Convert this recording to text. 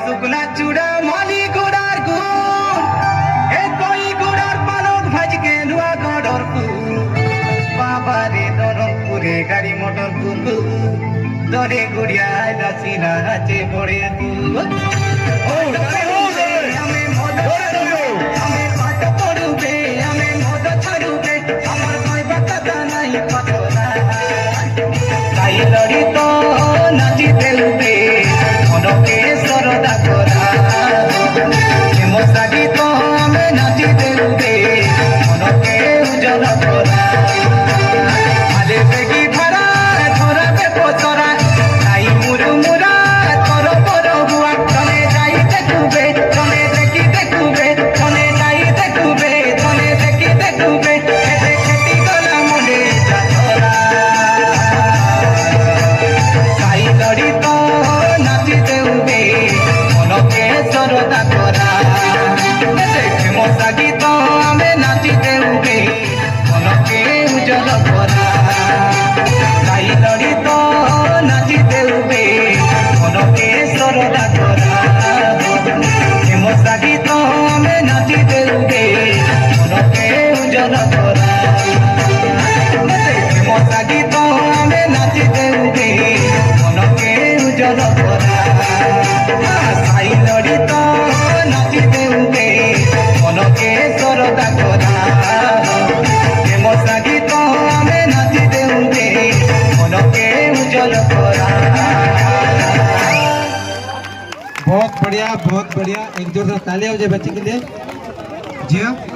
শুকনা চূড়া মালি গোড়ার গুড় এ কই গোড়ার পালক ভাজকে লুয়া গড়র বাবারে দরপুরে গাড়ি মোটর কুকু দরে গুড়িয়া নাচিনা নাচে পড়ে তু আমি মদ আমি পাট পড়ুবে আমি মদ ছাড়ুবে আমার কইবা কথা নাই কথা তাই লড়ি তো নাচিতে উঠে মনকে সরদা করা মশাগি তো আমি নাচিতে উঠে মনকে উজ্জ্বল করা আলে বেগি ভাড়া ধরাবে পচরা তাই মুরু মুরা তর পর হুয়া তনে যাই দেখুবে তনে দেখি দেখুবে তনে যাই দেখুবে তনে দেখি দেখুবে খেতে খেতি গলা মনে যাতরা তাই লড়ি তো নাচিতে উঠে মনকে সরদা করা মশাগি তো আমি নাচিতে উঠে মনকে উজ্জ্বল করা তাই লড়ি তো নাচিতে উঠে মনকে সরদা করা মশাগি তো আমি নাচিতে উঠে মনকে উজ্জ্বল করা মশাগি তো আমি নাচিতে উঠে মনকে উজ্জ্বল করা তাই লড়ি তো নাচিতে উঠে মনকে সরদা করা মশাগি তো আমি নাচিতে উঠে মনকে উজ্জ্বল করা। बहुत बढ़िया एक जोरदार तालियां हो जाए बच्चे के लिए जी हाँ।